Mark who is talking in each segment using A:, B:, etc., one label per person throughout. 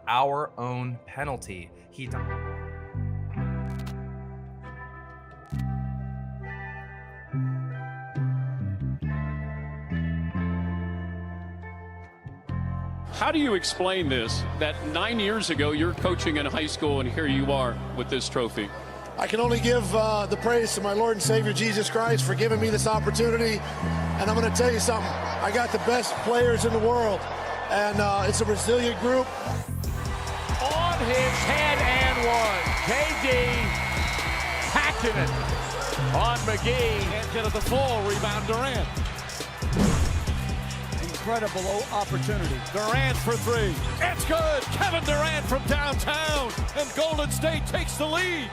A: our own penalty.
B: How do you explain this, that 9 years ago you're coaching in high school and here you are with this trophy?
C: I can only give the praise to my Lord and Savior Jesus Christ for giving me this opportunity. And I'm going to tell you something. I got the best players in the world, and it's a resilient group.
D: On his head and one. KD hacking it on McGee. Can't get it the full. Rebound Durant. Incredible opportunity. Durant for three. It's good. Kevin Durant from downtown. And Golden State takes the lead.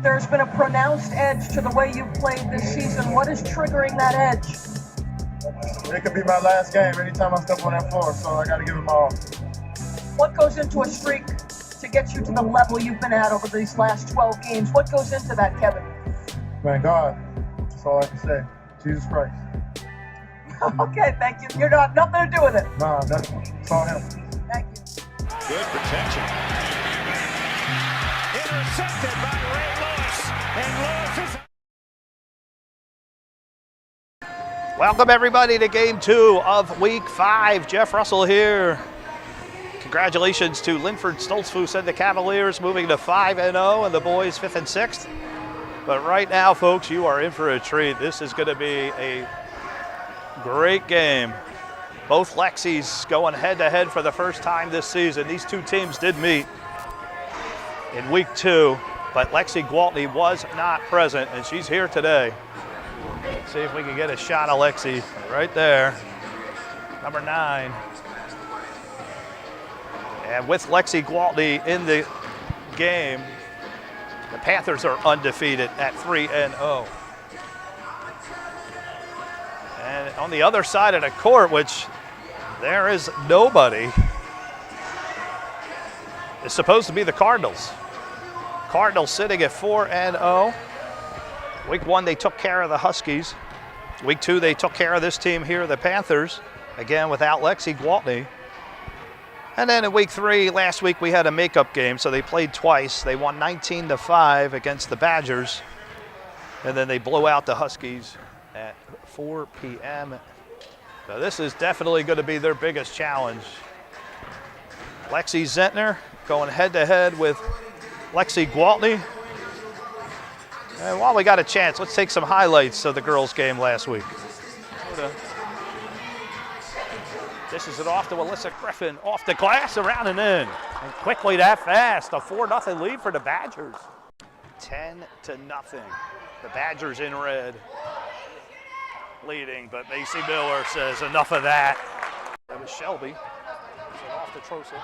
E: There's been a pronounced edge to the way you've played this season. What is triggering that edge?
C: It could be my last game anytime I step on that floor, so I got to give it my all.
E: What goes into a streak to get you to the level you've been at over these last 12 games? What goes into that, Kevin?
C: Man, God. That's all I can say. Jesus Christ.
E: Okay, thank you. You're not nothing to do with it.
C: Nah, that's all him.
E: Thank you.
D: Good protection. Intercepted by Ray Lewis. And Lewis is...
F: Welcome everybody to game 2 of week 5. Jeff Russell here. Congratulations to Linford Stoltzfus and the Cavaliers moving to 5-0 and the boys 5th and 6th. But right now, folks, you are in for a treat. This is going to be a great game. Both Lexis going head-to-head for the first time this season. These two teams did meet in week 2, but Lexi Gwaltney was not present, and she's here today. Let's see if we can get a shot of Lexi right there, number 9. And with Lexi Gwaltney in the game, the Panthers are undefeated at 3-0. And on the other side of the court, which there is nobody, is supposed to be the Cardinals. Cardinals sitting at 4-0. Week 1, they took care of the Huskies. Week 2, they took care of this team here, the Panthers, again without Lexi Gwaltney. And then in week 3, last week, we had a makeup game, so they played twice. They won 19-5 against the Badgers, and then they blew out the Huskies at 4 p.m. So this is definitely going to be their biggest challenge. Lexi Zenter going head-to-head with Lexi Gwaltney. And while we got a chance, let's take some highlights of the girls' game last week. This is it off to Alyssa Griffin, off the glass, around and in. And quickly that fast, a 4-0 lead for the Badgers. 10-0. The Badgers in red, leading, but Macy Miller says enough of that. That was Shelby. Off to Trosa.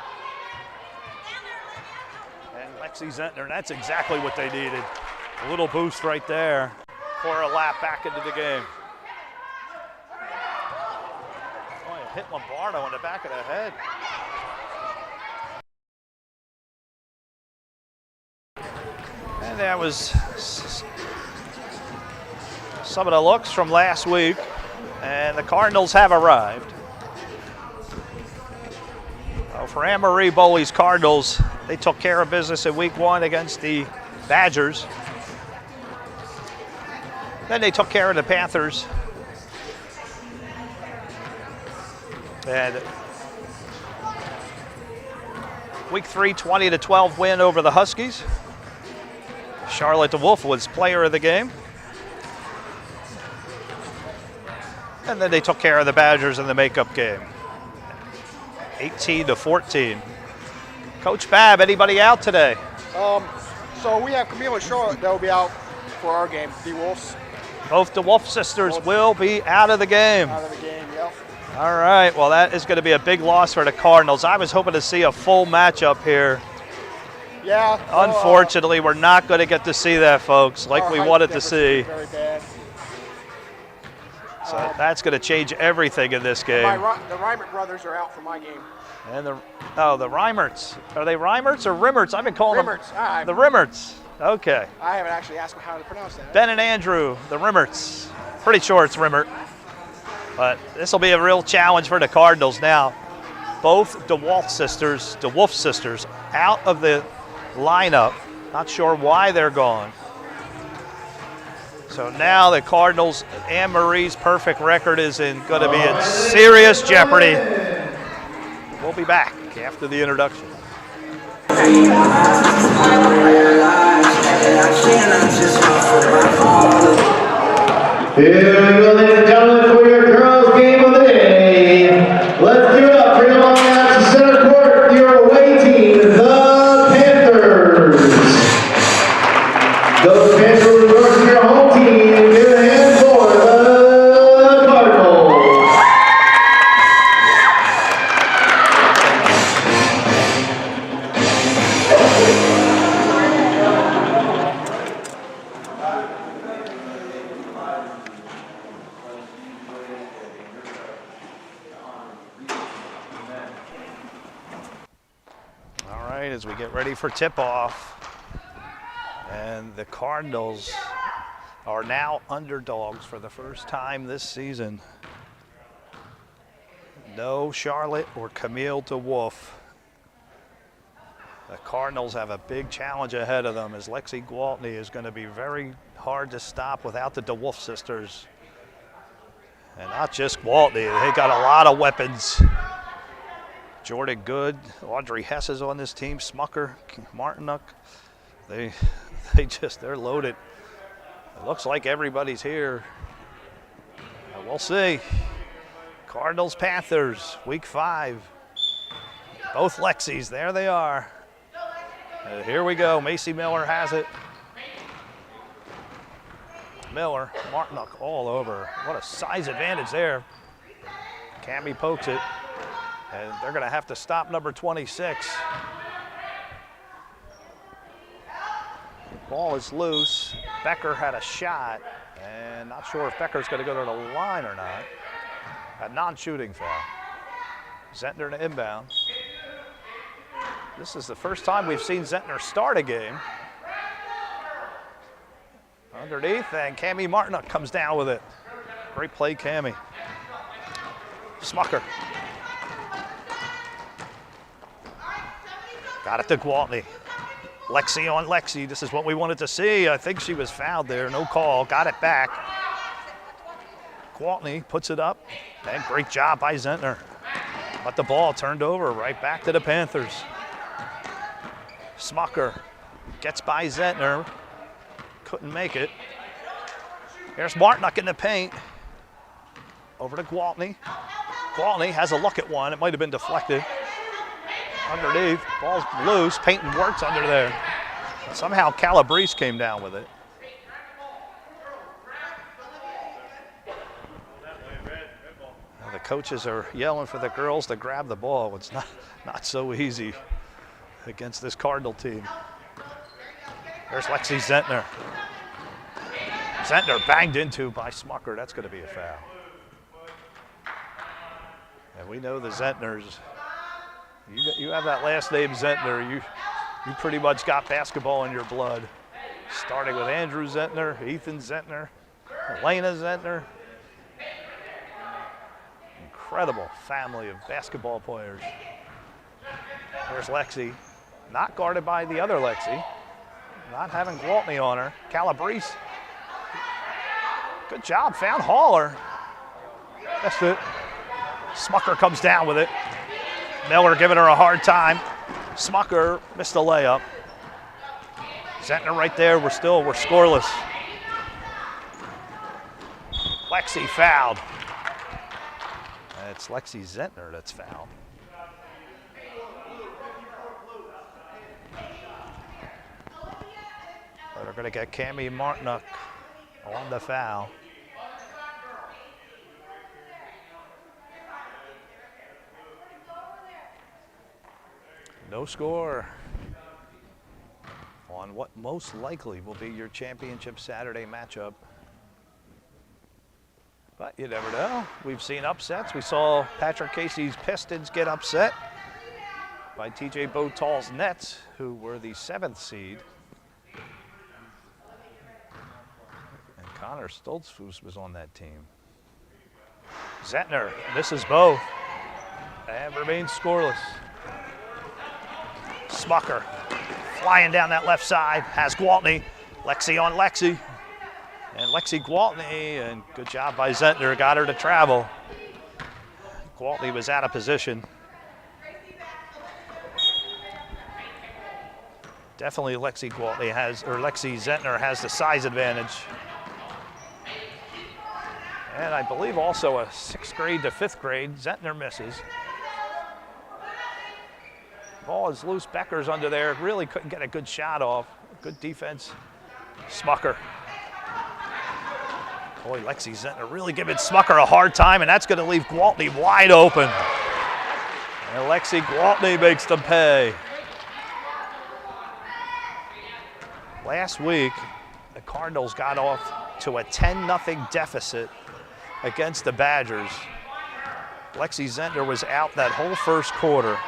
F: And Lexi Zentner, and that's exactly what they needed. A little boost right there for a lap back into the game. Oh, it hit Lombardo on the back of the head. And that was some of the looks from last week, and the Cardinals have arrived. For AnneMarie Bolli's Cardinals, they took care of business in week 1 against the Badgers. Then they took care of the Panthers. And week 3, 20-12 win over the Huskies. Charlotte DeWolf was player of the game. And then they took care of the Badgers in the makeup game. 18-14. Coach Babb, anybody out today?
G: So we have Camille and Charlotte that will be out for our game, the Wolves.
F: Both DeWolf sisters will be out of the game.
G: Out of the game, yep.
F: All right, well that is going to be a big loss for the Cardinals. I was hoping to see a full matchup here.
G: Yeah.
F: Unfortunately, we're not going to get to see that, folks, like we wanted to see.
G: Very bad.
F: So that's going to change everything in this game.
G: The Reimert brothers are out for my game.
F: And the Reimerts. Are they Reimerts or Rimmerts? I've been calling
G: Rimmerts.
F: them the Rimmerts. Okay.
G: I haven't actually asked them how to pronounce that.
F: Ben and Andrew, the Rimmerts. Pretty sure it's Rimmert. But this will be a real challenge for the Cardinals now. both DeWolf sisters out of the lineup. Not sure why they're gone. So now the Cardinals, AnneMarie's perfect record is going to be in serious jeopardy. We'll be back after the introduction.
H: Here we go, ladies and gentlemen, for your girls' game of the day. Let's give it up for your long out to center court, your away team, the Panthers. Those Panthers versus your home team, give it a hand for the Cardinals.
F: As we get ready for tip-off, and the Cardinals are now underdogs for the first time this season. No Charlotte or Camille DeWolf. The Cardinals have a big challenge ahead of them, as Lexi Gwaltney is going to be very hard to stop without the DeWolf sisters. And not just Gwaltney, they got a lot of weapons. Jordyn good, Audrey Hess is on this team, Smucker, Martinuk. They're loaded. It looks like everybody's here. We'll see. Cardinals, Panthers, week 5. Both Lexis, there they are. Here we go, Macy Miller has it. Miller, Martinuk all over. What a size advantage there. Cammy pokes it. And they're going to have to stop number 26. Ball is loose. Becker had a shot, and not sure if Becker's going to go to the line or not. A non-shooting foul. Zenter to inbound. This is the first time we've seen Zenter start a game. Underneath, and Cammy Martinuk comes down with it. Great play, Cammy. Smucker. Got it to Gwaltney. Lexi on Lexi. This is what we wanted to see. I think she was fouled there. No call. Got it back. Gwaltney puts it up. And great job by Zenter. But the ball turned over right back to the Panthers. Smucker gets by Zenter. Couldn't make it. Here's Martinuk in the paint. Over to Gwaltney. Gwaltney has a look at one. It might have been deflected. Underneath, ball's loose, paint and Whirt's under there. Somehow Calabrese came down with it. Now the coaches are yelling for the girls to grab the ball. It's not so easy against this Cardinal team. There's Lexi Zenter. Zenter banged into by Smucker. That's going to be a foul. And we know the Zentners. You have that last name Zentner, you pretty much got basketball in your blood. Starting with Andrew Zentner, Ethan Zentner, Elena Zentner. Incredible family of basketball players. There's Lexi, not guarded by the other Lexi. Not having Gwaltney on her. Calabrese, good job, found Haller. That's it. Smucker comes down with it. Miller giving her a hard time. Smucker missed a layup. Zentner right there, we're scoreless. Lexi fouled. It's Lexi Zenter that's fouled. They're going to get Cammy Martinuk on the foul. No score on what most likely will be your championship Saturday matchup. But you never know. We've seen upsets. We saw Patrick Casey's Pistons get upset by TJ Botal's Nets, who were the 7th seed. And Connor Stoltzfus was on that team. Zentner misses both. And remains scoreless. Smucker flying down that left side, has Gwaltney. Lexi on Lexi. And Lexi Gwaltney, and good job by Zenter, got her to travel. Gwaltney was out of position. Definitely Lexi Zenter has the size advantage. And I believe also a 6th grade to 5th grade, Zenter misses. Ball is loose, Becker's under there, really couldn't get a good shot off. Good defense, Smucker. Boy, Lexi Zenter really giving Smucker a hard time, and that's gonna leave Gwaltney wide open. And Lexi Gwaltney makes them pay. Last week, the Cardinals got off to a 10-0 deficit against the Badgers. Lexi Zenter was out that whole first quarter.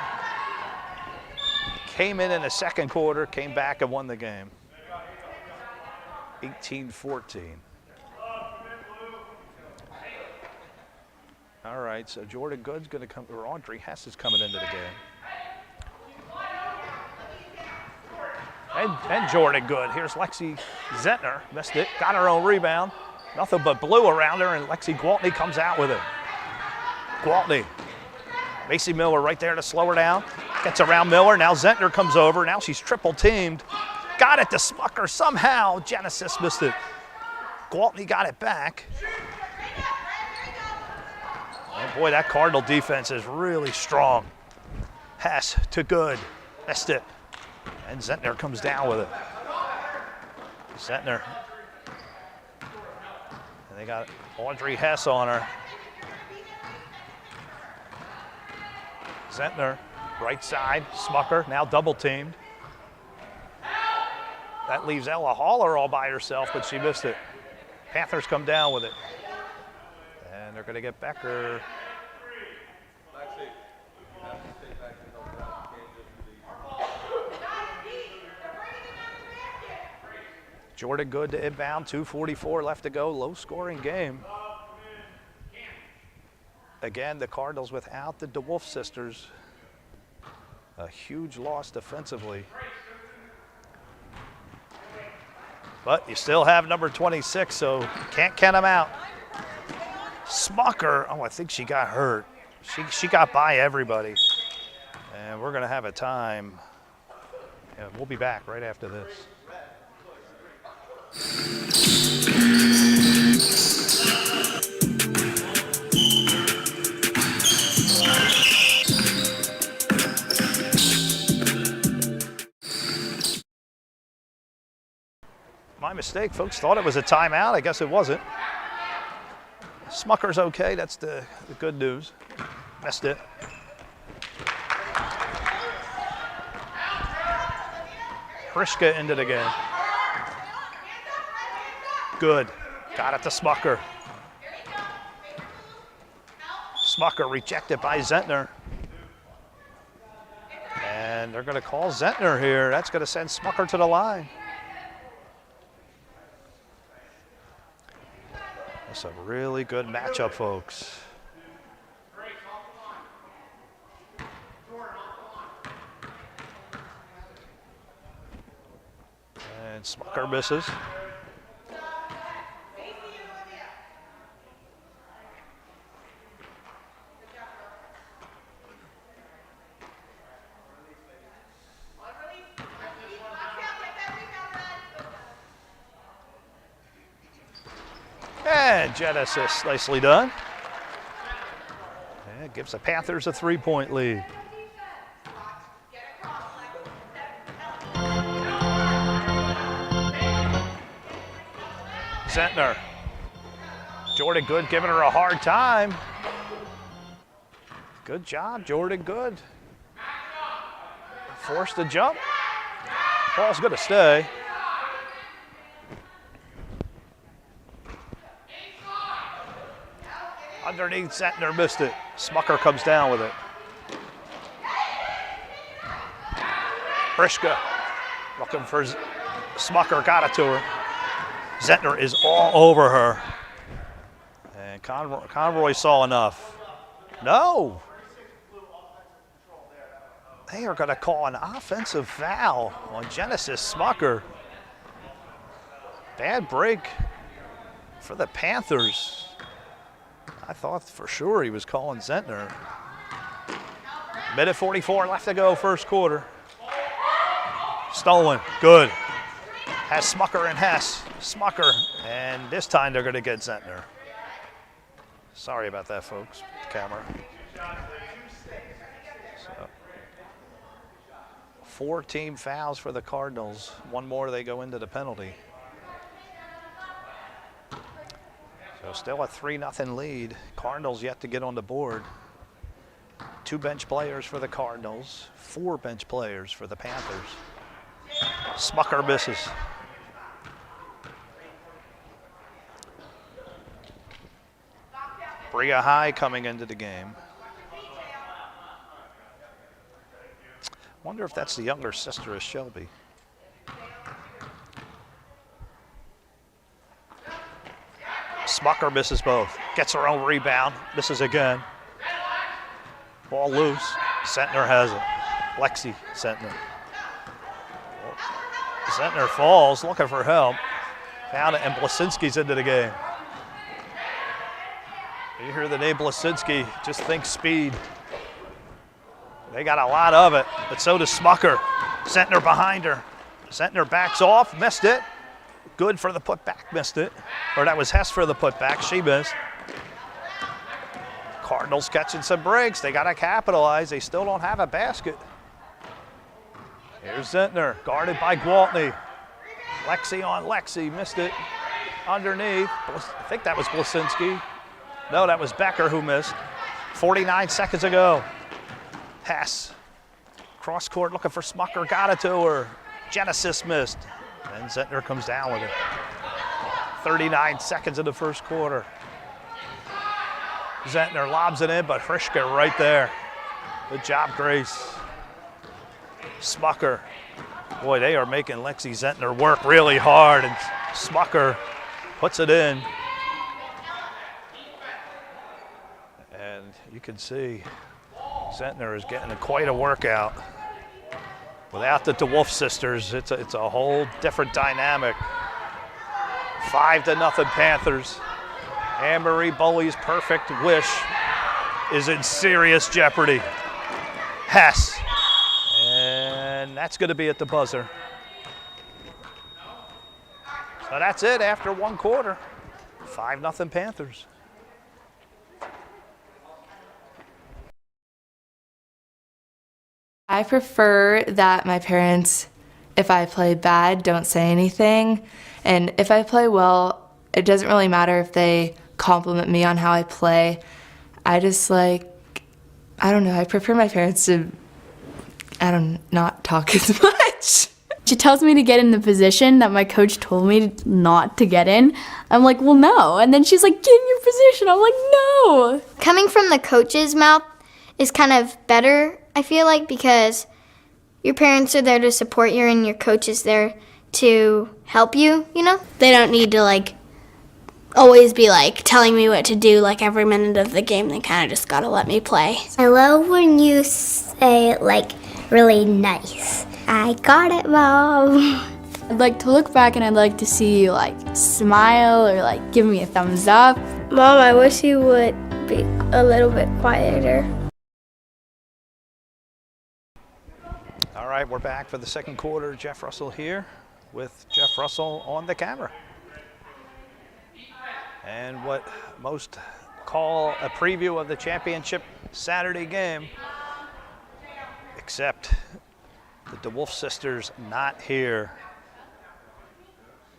F: Came in the second quarter, came back and won the game. 18-14. All right, so Jordyn Good's gonna come, or Audrey Hess is coming into the game. And Jordyn Good. Here's Lexi Zenter, missed it, got her own rebound. Nothing but blue around her, and Lexi Gwaltney comes out with it. Gwaltney, Macy Miller right there to slow her down. Gets around Miller, now Zenter comes over, now she's triple teamed. Got it to Smucker somehow, Genesis missed it. Gwaltney got it back. Oh boy, that Cardinal defense is really strong. Hess to Good, missed it. And Zenter comes down with it. Zenter. And they got Audrey Hess on her. Zenter, right side, Smucker, now double teamed. That leaves Ella Haller all by herself, but she missed it. Panthers come down with it. And they're gonna get Becker. Jordyn Good to inbound, 2:44 left to go, low scoring game. Again, the Cardinals without the DeWolf sisters. A huge loss defensively. But you still have number 26, so can't count them out. Smucker, oh, I think she got hurt. She got by everybody. And we're gonna have a time. Yeah, we'll be back right after this. My mistake, folks. Thought it was a timeout. I guess it wasn't. Smucker's okay. That's the good news. Missed it. Prischka into the game. Good. Got it to Smucker. Smucker rejected by Zenter. And they're going to call Zenter here. That's going to send Smucker to the line. That's a really good matchup, folks. And Smucker misses. And Genesis, nicely done. And it gives the Panthers a 3-point lead. Zentner. Jordyn Good giving her a hard time. Good job, Jordyn Good. Forced the jump. Ball's going to stay. Underneath, Zentner missed it. Smucker comes down with it. Prischka looking for Smucker, got it to her. Zentner is all over her. And Conroy saw enough. No. They are going to call an offensive foul on Genesis Smucker. Bad break for the Panthers. I thought for sure he was calling Zenter. Minute 44 left to go, first quarter. Stolen, good. Has Smucker and Hess. Smucker, and this time they're going to get Zenter. Sorry about that, folks. Camera. So, 4 team fouls for the Cardinals. One more, they go into the penalty. So still a 3-0 lead. Cardinals yet to get on the board. 2 bench players for the Cardinals, 4 bench players for the Panthers. Smucker misses. Bria High coming into the game. Wonder if that's the younger sister of Shelby. Smucker misses both. Gets her own rebound. Misses again. Ball loose. Zenter has it. Lexi Zenter. Zenter falls, looking for help. Found it, and Blasinski's into the game. You hear the name Blasinski, just think speed. They got a lot of it, but so does Smucker. Zenter behind her. Zenter backs off, missed it. Good for the putback, missed it. Or that was Hess for the putback, she missed. Cardinals catching some breaks. They got to capitalize. They still don't have a basket. Here's Zenter, guarded by Gwaltney. Lexi on Lexi, missed it. Underneath, I think that was Blasinski. No, that was Becker who missed. 49 seconds ago. Hess, cross court looking for Smucker, got it to her. Genesis missed. And Zenter comes down with it. 39 seconds in the first quarter. Zenter lobs it in, but Frischka right there. Good job, Grace. Smucker. Boy, they are making Lexi Zenter work really hard, and Smucker puts it in. And you can see Zenter is getting quite a workout. Without the DeWolf sisters, it's a whole different dynamic. 5-0 Panthers. AnneMarie Bolli's perfect wish is in serious jeopardy. Hess. And that's going to be at the buzzer. So that's it after one quarter. 5-0 Panthers.
I: I prefer that my parents, if I play bad, don't say anything. And if I play well, it doesn't really matter if they compliment me on how I play. I just I don't know, I prefer my parents to, not talk as much.
J: She tells me to get in the position that my coach told me not to get in. I'm like, well, no. And then she's like, get in your position. I'm like, no.
K: Coming from the coach's mouth is kind of better, I feel like, because your parents are there to support you and your coach is there to help you, you know?
L: They don't need to, always be, telling me what to do, every minute of the game. They kind of just got to let me play.
M: I love when you say, really nice. I got it, Mom.
J: I'd like to look back and I'd like to see you, smile or, give me a thumbs up.
M: Mom, I wish you would be a little bit quieter.
F: All right, we're back for the second quarter. Jeff Russell here with Jeff Russell on the camera. And what most call a preview of the championship Saturday game, except the DeWolf sisters not here,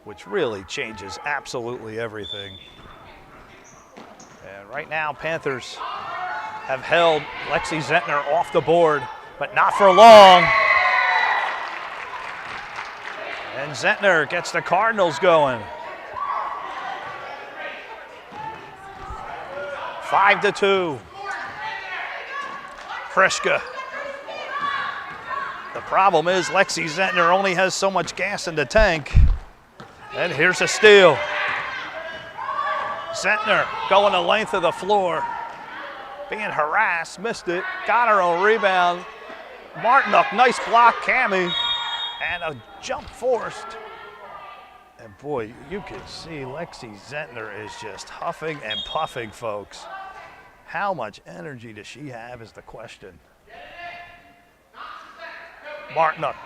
F: which really changes absolutely everything. And right now, Panthers have held Lexi Zenter off the board, but not for long. And Zenter gets the Cardinals going. 5-2. Frischka. The problem is Lexi Zenter only has so much gas in the tank. And here's a steal. Zenter going the length of the floor. Being harassed, missed it, got her own rebound. Martinook, nice block, Cammie. And a jump forced. And boy, you can see Lexi Zenter is just huffing and puffing, folks. How much energy does she have is the question. Martinook.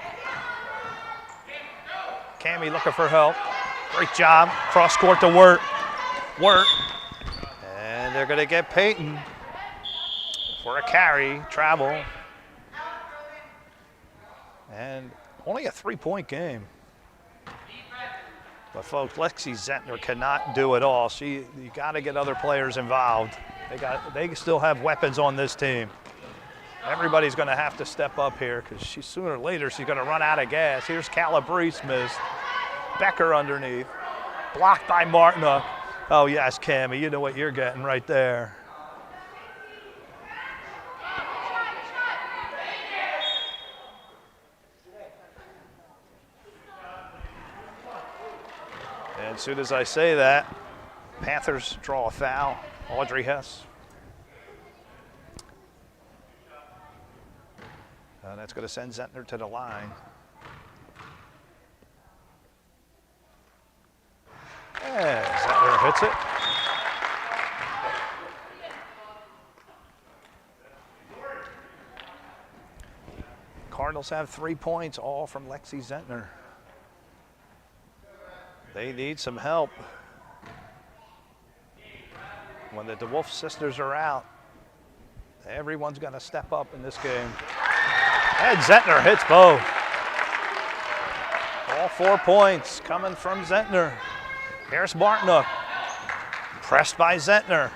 F: Cammie looking for help. Great job. Cross court to Whirt. Whirt. And they're going to get Peyton for a carry, travel. And only a 3-point game. But folks, Lexi Zenter cannot do it all. You got to get other players involved. They still have weapons on this team. Everybody's going to have to step up here because sooner or later she's going to run out of gas. Here's Calabrese missed. Becker underneath. Blocked by Martinook. Oh yes, Cammie, you know what you're getting right there. And as soon as I say that, Panthers draw a foul. Audrey Hess. That's going to send Zenter to the line. And Zenter hits it. Cardinals have 3 points, all from Lexi Zenter. They need some help. When the DeWolf sisters are out, everyone's going to step up in this game. And Zenter hits both. All 4 points coming from Zenter. Here's Martinook. Pressed by Zenter.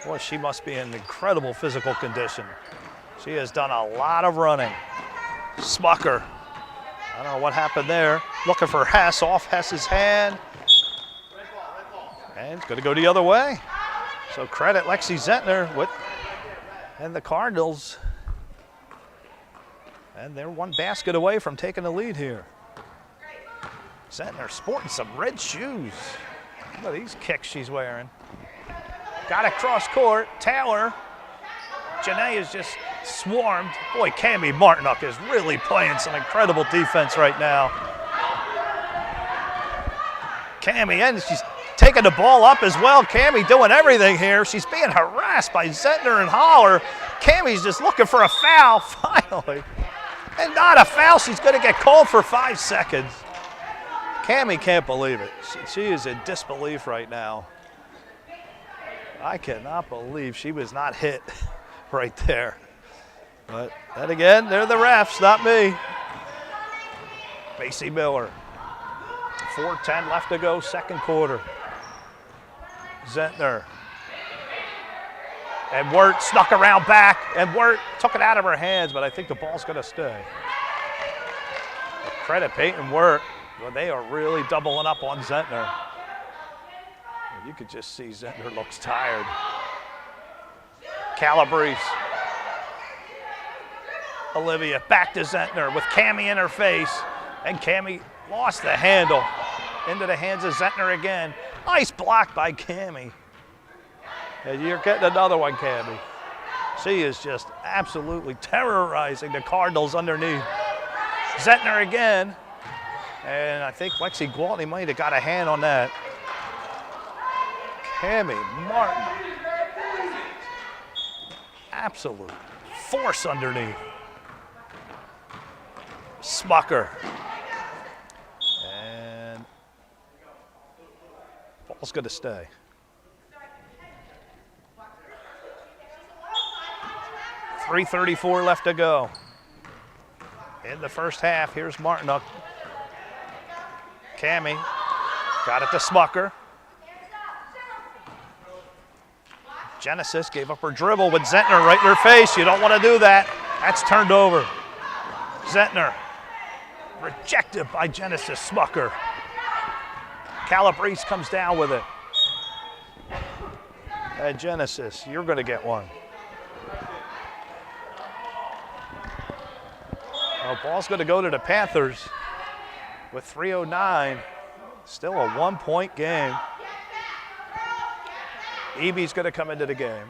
F: Boy, she must be in incredible physical condition. She has done a lot of running. Smucker. I don't know what happened there. Looking for Hess, off Hess's hand. And it's going to go the other way. So credit Lexi Zenter and the Cardinals. And they're one basket away from taking the lead here. Zenter sporting some red shoes. Look at these kicks she's wearing. Got it cross court. Taylor. Janae is just swarmed. Boy, Cammie Martinook is really playing some incredible defense right now. Cammie, and she's taking the ball up as well. Cammie doing everything here. She's being harassed by Zenter and Holler. Cammie's just looking for a foul finally. And not a foul. She's going to get called for 5 seconds. Cammie can't believe it. She is in disbelief right now. I cannot believe she was not hit right there. But then again, they're the refs, not me. Macy Miller. 4:10 left to go, second quarter. Zenter. And Whirt snuck around back, and Whirt took it out of her hands, but I think the ball's going to stay. Credit Peyton Whirt. Well, they are really doubling up on Zenter. You could just see Zenter looks tired. Calabrese. Olivia back to Zenter with Cammie in her face, and Cammie lost the handle. Into the hands of Zenter again. Nice block by Cammie. And you're getting another one, Cammie. She is just absolutely terrorizing the Cardinals underneath. Zenter again. And I think Lexi Gwaltney might have got a hand on that. Cammie Martin. Absolute force underneath. Smucker. And ball's going to stay. 3:34 left to go. In the first half, here's Martinook. Cammie got it to Smucker. Genesis gave up her dribble with Zentner right in her face. You don't want to do that. That's turned over. Zentner rejected by Genesis Smucker. Calabrese comes down with it. And Genesis, you're going to get one. Well, ball's going to go to the Panthers with 3:09. Still a 1-point game. Eby's going to come into the game.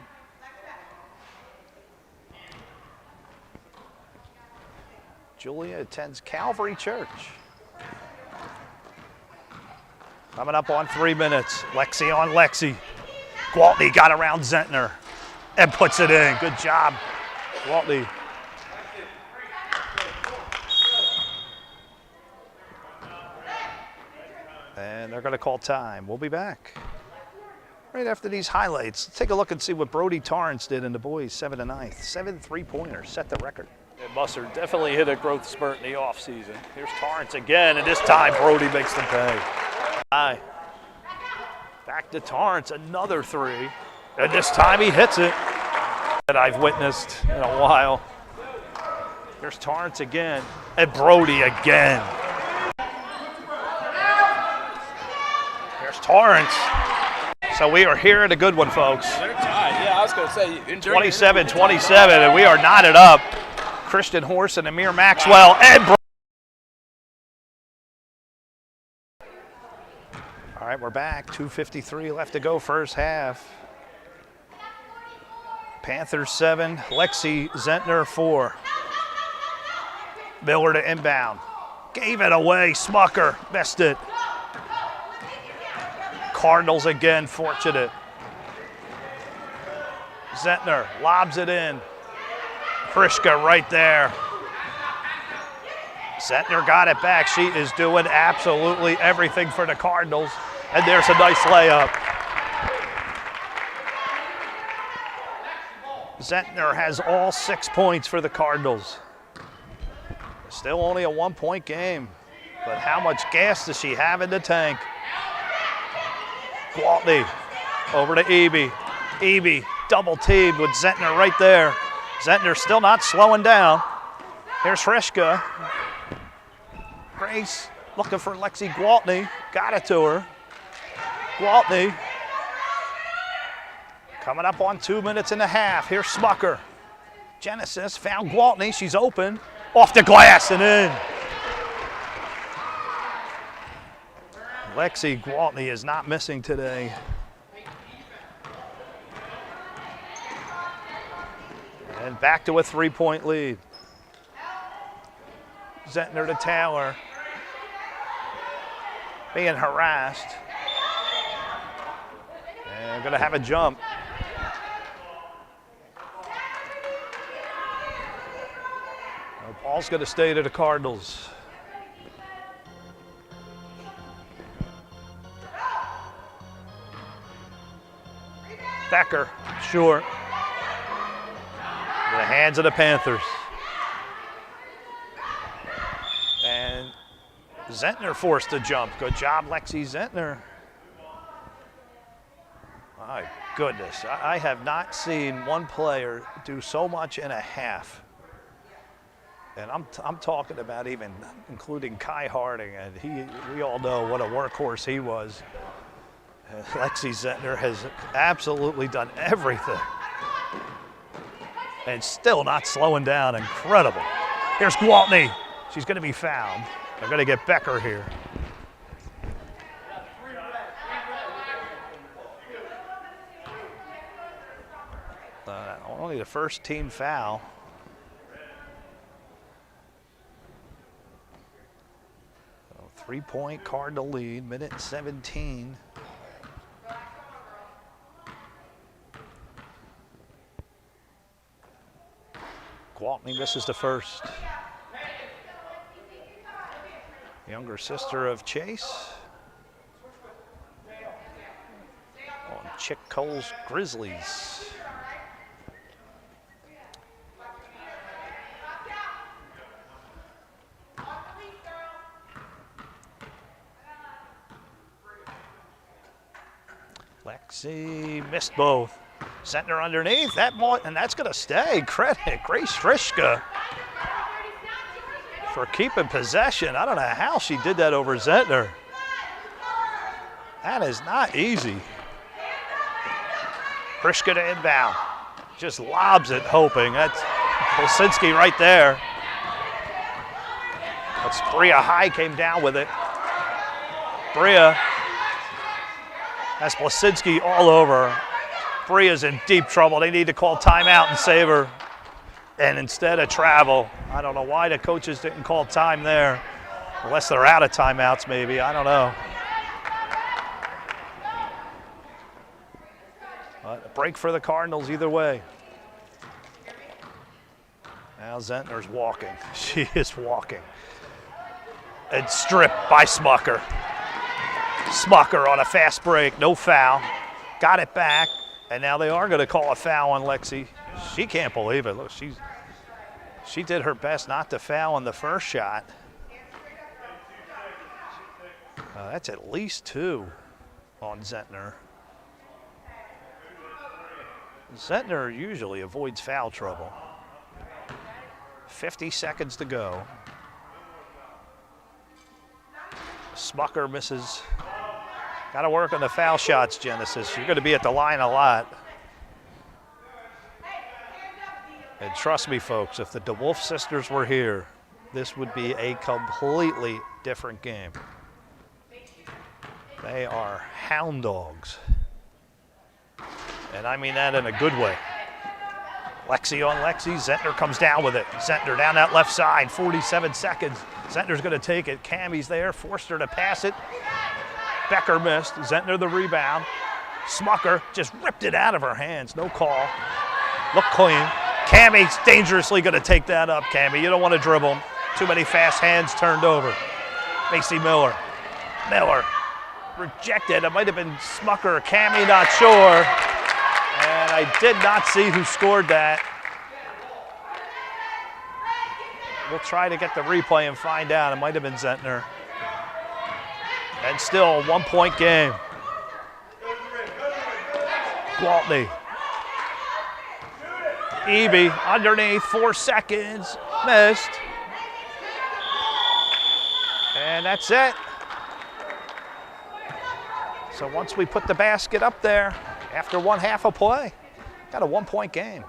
F: Julia attends Calvary Church. Coming up on 3 minutes. Lexi on Lexi. Gwaltney got around Zentner and puts it in. Good job, Gwaltney. And they're going to call time. We'll be back right after these highlights. Let's take a look and see what Brody Torrance did in the boys' 7 to 9th. 7 3-pointers, set the record.
N: And Musser definitely hit a growth spurt in the offseason. Here's Torrance again, and this time Brody makes them pay.
F: High. Back to Torrance, another 3. And this time he hits it. That I've witnessed in a while. Here's Torrance again, and Brody again. Here's Torrance. So we are here at a good one, folks.
N: They're tied. Yeah, I was going to say.
F: 27-27, and we are knotted up. Christian Horse and Amir Maxwell, and all right, we're back. 2:53 left to go, first half. Panthers 7, Lexi Zentner 4. Miller to inbound. Gave it away, Smucker missed it. Cardinals again, fortunate. Zentner lobs it in. Prischka right there. Zentner got it back. She is doing absolutely everything for the Cardinals. And there's a nice layup. Zentner has all 6 points for the Cardinals. Still only a 1-point game, but how much gas does she have in the tank? Gwaltney over to Eby. Eby double teamed with Zentner right there. Zentner still not slowing down. Here's Prischka. Grace looking for Lexi Gwaltney. Got it to her. Gwaltney coming up on 2 minutes and a half. Here's Smucker. Genesis found Gwaltney. She's open. Off the glass and in. Lexi Gwaltney is not missing today. And back to a 3-point lead. Zentner to Taylor. Being harassed. And going to have a jump. Ball's going to stay to the Cardinals. Becker, short. In the hands of the Panthers. And Zentner forced to jump. Good job, Lexi Zentner. My goodness, I have not seen one player do so much in a half. And I'm talking about even including Kai Harding, and we all know what a workhorse he was. Lexi Zentner has absolutely done everything. And still not slowing down. Incredible. Here's Gwaltney. She's going to be fouled. They're going to get Becker here. Only the first team foul. So 3-point Cardinal lead, minute 17. Gwaltney misses the first. Younger sister of Chase. On Chick Cole's Grizzlies. Lexi missed both. Zentner underneath, and that's going to stay. Credit, Grace Prischka for keeping possession. I don't know how she did that over Zentner. That is not easy. Prischka to inbound. Just lobs it, hoping. That's Bolsinski right there. That's Bria High came down with it. Bria has Bolsinski all over. Bria's in deep trouble. They need to call timeout and save her. And instead of travel, I don't know why the coaches didn't call time there, unless they're out of timeouts maybe, I don't know. But a break for the Cardinals either way. Now Zenter's walking. She is walking. And stripped by Smucker. Smucker on a fast break, no foul. Got it back, and now they are going to call a foul on Lexi. She can't believe it. Look, she did her best not to foul on the first shot. That's at least 2 on Zenter. Zenter usually avoids foul trouble. 50 seconds to go. Smucker misses. Got to work on the foul shots, Genesis. You're going to be at the line a lot. And trust me, folks, if the DeWolf sisters were here, this would be a completely different game. They are hound dogs. And I mean that in a good way. Lexi on Lexi. Zenter comes down with it. Zenter down that left side, 47 seconds. Zenter's going to take it. Cammie's there, forced her to pass it. Becker missed. Zenter the rebound. Smucker just ripped it out of her hands. No call. Look clean. Cammie's dangerously going to take that up, Cammie. You don't want to dribble. Too many fast hands turned over. Macy Miller. Miller rejected. It might have been Smucker or Cammie, not sure. And I did not see who scored that. We'll try to get the replay and find out. It might have been Zenter. And still a 1-point game. Gwaltney. Eby underneath, 4 seconds, missed. And that's it. So once we put the basket up there, after 1 half of play, got a 1-point game.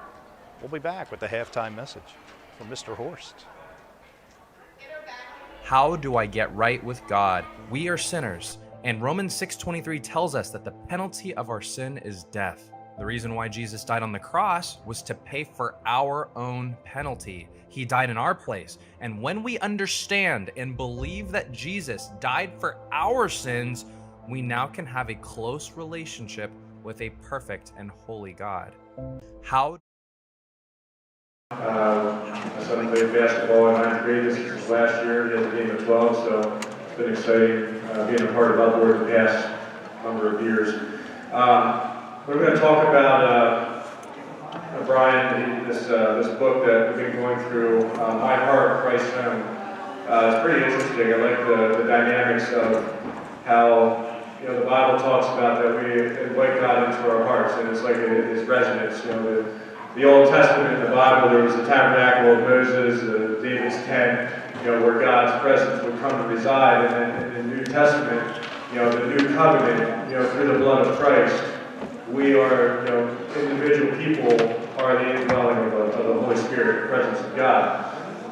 F: We'll be back with the halftime message from Mr. Horst.
A: How do I get right with God? We are sinners, and Romans 6:23 tells us that the penalty of our sin is death. The reason why Jesus died on the cross was to pay for our own penalty. He died in our place. And when we understand and believe that Jesus died for our sins, we now can have a close relationship with a perfect and holy God. How?
O: My son played basketball in 9th grade. This is his last year. He has a game of 12, so it's been exciting being a part of Upward the past number of years. We're going to talk about Brian, this book that we've been going through, My Heart, Christ's Home. It's pretty interesting. I like the dynamics of how the Bible talks about that we invite God into our hearts, and it's like His residence. The Old Testament, in the Bible, there was the tabernacle of Moses, David's tent, where God's presence would come to reside, and then in the New Testament, the new covenant, through the blood of Christ. We are, individual people are the indwelling of the Holy Spirit, the presence of God.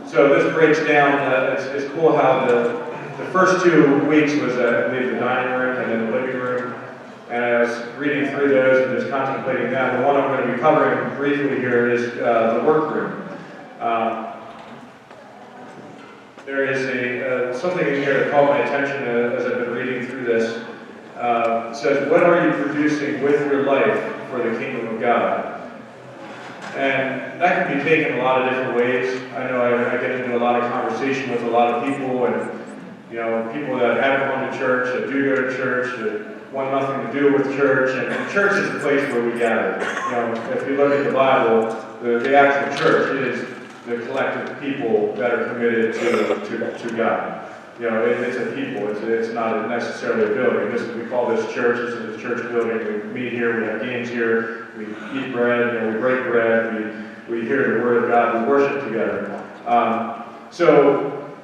O: So this breaks down, it's cool how the first 2 weeks was, I believe, the dining room and then the living room. And I was reading through those and just contemplating that. The one I'm going to be covering briefly here is the workroom. There is something in here that caught my attention as I've been reading through this. It says, what are you producing with your life for the kingdom of God? And that can be taken a lot of different ways. I know I get into a lot of conversation with a lot of people, and people that haven't gone to church, that do go to church, that want nothing to do with church, and church is the place where we gather. If you look at the Bible, the actual church is the collective people that are committed to God. It's a people. It's not necessarily a building. We call this church. This is a church building. We meet here. We have games here. We eat bread. We break bread. We hear the word of God. We worship together. So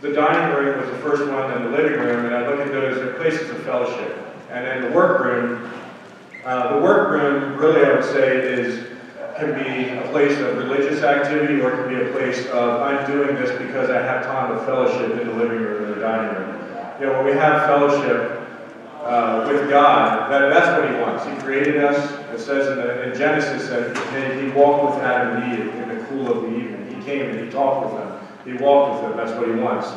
O: the dining room was the first one, and the living room. And I look at those as places of fellowship. And then the workroom. The workroom, really, I would say, can be a place of religious activity, or it can be a place of, I'm doing this because I have time of fellowship in the living room or the dining room. When we have fellowship with God, that's what He wants. He created us. It says in Genesis that He walked with Adam and Eve in the cool of the evening. came and he talked with them. He walked with them. That's what he wants.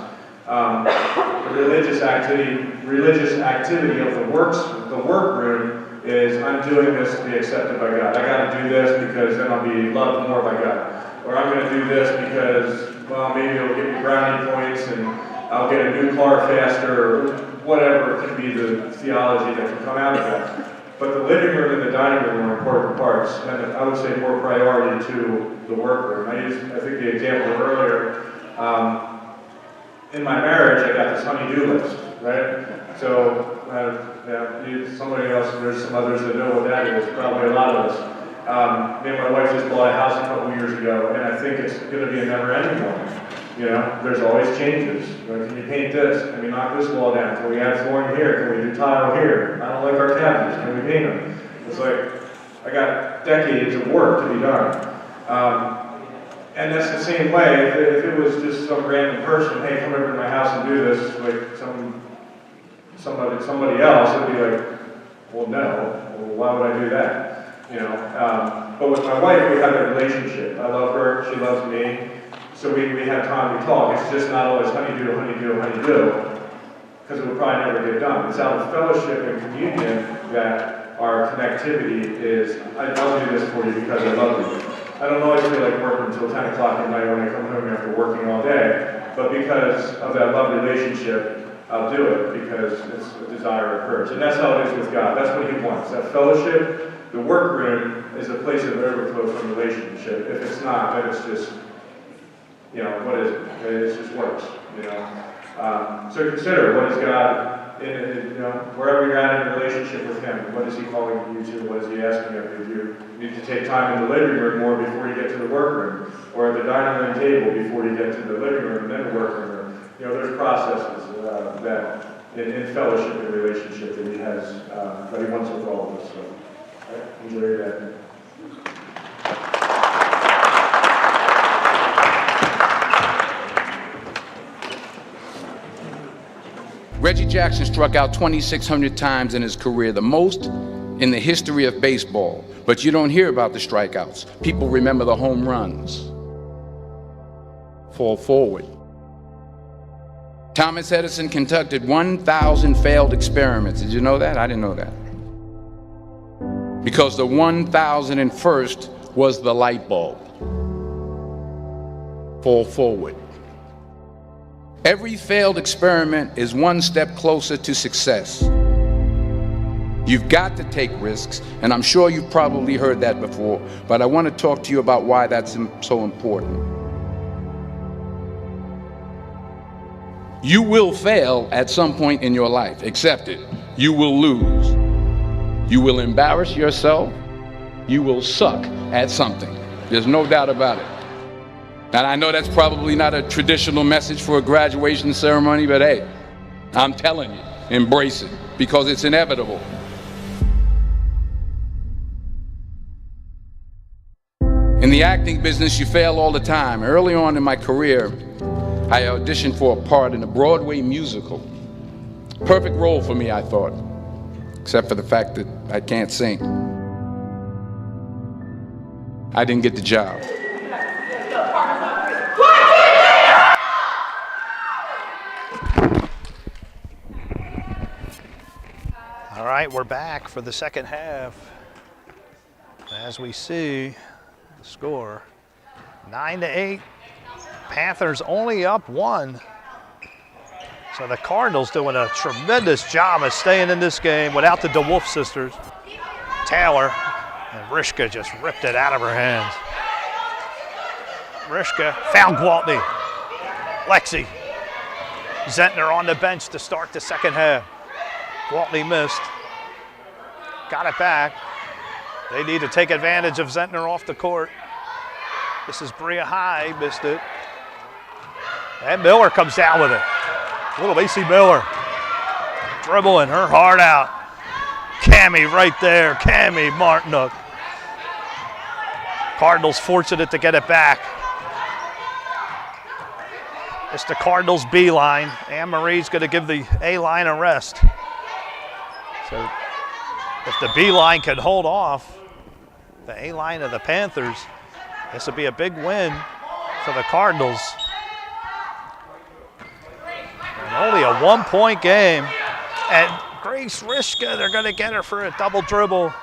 O: The religious activity of the workroom is, I'm doing this to be accepted by God. I got to do this because then I'll be loved more by God. Or I'm going to do this because, well, maybe it'll give me brownie points and I'll get a new car faster, or whatever can be the theology that can come out of that. But the living room and the dining room are important parts, and I would say more priority to the workroom. I think the example earlier, in my marriage, I got this honey-do list, right? So, somebody else, there's some others that know what that is, probably a lot of us. Me and my wife just bought a house a couple years ago, and I think it's going to be a never-ending one. You know, there's always changes. Like, can you paint this? Can we knock this wall down? Can we add flooring here? Can we do tile here? I don't like our cabinets. Can we paint them? It's like, I got decades of work to be done. And that's the same way. If it was just some random person, hey, come over to my house and do this, like somebody else, it'd be like, well, no. Well, why would I do that? You know. But with my wife, we have a relationship. I love her. She loves me. So we have time to talk. It's just not always honey-do, honey-do, honey-do, because it would probably never get done. It's out of fellowship and communion that our connectivity is, I'll do this for you because I love you. I don't always feel like working until 10 o'clock at night when I come home after working all day, but because of that love relationship, I'll do it because it's a desire of hers. And that's how it is with God. That's what he wants. That fellowship, the workroom is a place of overflow from relationship. If it's not, then it's just, you know, what is it? It just works, you know. So consider, what is God, you know, wherever you're at in a relationship with him, what is he calling you to? What is he asking of you? You need to take time in the living room more before you get to the workroom, or at the dining room table before you get to the living room and then the workroom room. You know, there's processes that in fellowship and relationship that he has, that he wants with all of us. So, enjoy that.
P: Reggie Jackson struck out 2,600 times in his career, the most in the history of baseball. But you don't hear about the strikeouts. People remember the home runs. Fall forward. Thomas Edison conducted 1,000 failed experiments. Did you know that? I didn't know that. Because the 1,001st was the light bulb. Fall forward. Every failed experiment is one step closer to success. You've got to take risks, and I'm sure you've probably heard that before, but I want to talk to you about why that's so important. You will fail at some point in your life. Accept it. You will lose. You will embarrass yourself. You will suck at something. There's no doubt about it. And I know that's probably not a traditional message for a graduation ceremony, but hey, I'm telling you, embrace it, because it's inevitable. In the acting business, you fail all the time. Early on in my career, I auditioned for a part in a Broadway musical. Perfect role for me, I thought, except for the fact that I can't sing. I didn't get the job.
F: All right, we're back for the second half. As we see the score, 9-8. Panthers only up 1. So the Cardinals doing a tremendous job of staying in this game without the DeWolf sisters. Taylor and Rishka just ripped it out of her hands. Rishka found Gwaltney. Lexi Zenter on the bench to start the second half. Gwaltney missed. Got it back. They need to take advantage of Zentner off the court. This is Bria High, missed it. And Miller comes down with it. Little AC Miller dribbling her heart out. Cammie right there, Cammie Martinuk. Cardinals fortunate to get it back. It's the Cardinals B line. AnneMarie's going to give the A line a rest. So if the B line can hold off the A line of the Panthers, this would be a big win for the Cardinals. And only a 1-point game. And Grace Rishka, they're going to get her for a double dribble.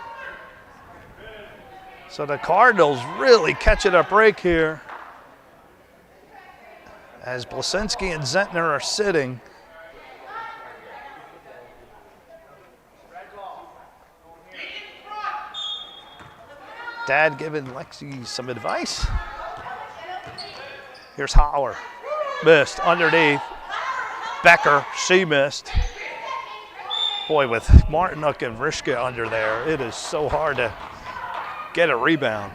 F: So the Cardinals really catching a break here as Blasinski and Zentner are sitting. Dad giving Lexi some advice. Here's Holler. Missed underneath. Becker, she missed. Boy, with Martinuk and Rishka under there, it is so hard to get a rebound.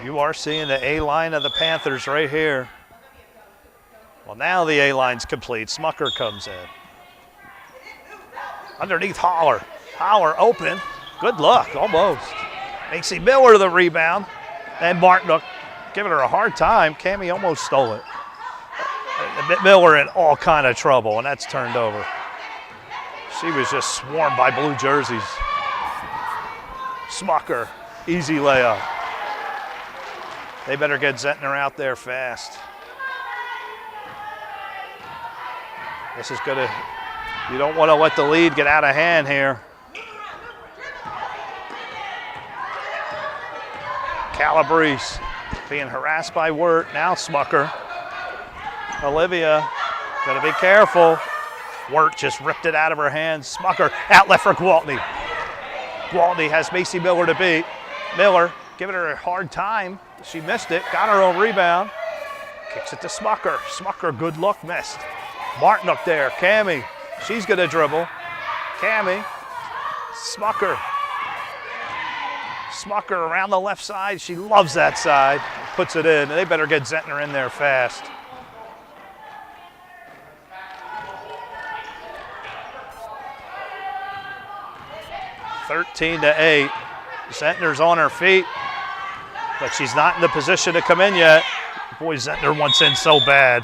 F: You are seeing the A-line of the Panthers right here. Well, now the A-line's complete. Smucker comes in. Underneath Holler. Holler open. Good luck, almost. Macy Miller the rebound. And Martinuk giving her a hard time. Cammie almost stole it. Miller in all kind of trouble, and that's turned over. She was just swarmed by blue jerseys. Smucker, easy layup. They better get Zentner out there fast. This is gonna, you don't want to let the lead get out of hand here. Calabrese being harassed by Whirt. Now Smucker. Olivia, gotta be careful. Whirt just ripped it out of her hands. Smucker out left for Gwaltney. Gwaltney has Macy Miller to beat. Miller giving her a hard time. She missed it, got her own rebound. Kicks it to Smucker. Smucker, good luck, missed. Martin up there, Cammie. She's gonna dribble. Cammie, Smucker. Smucker around the left side. She loves that side. Puts it in. They better get Zentner in there fast. (13-8). Zentner's on her feet, but she's not in the position to come in yet. Boy, Zentner wants in so bad.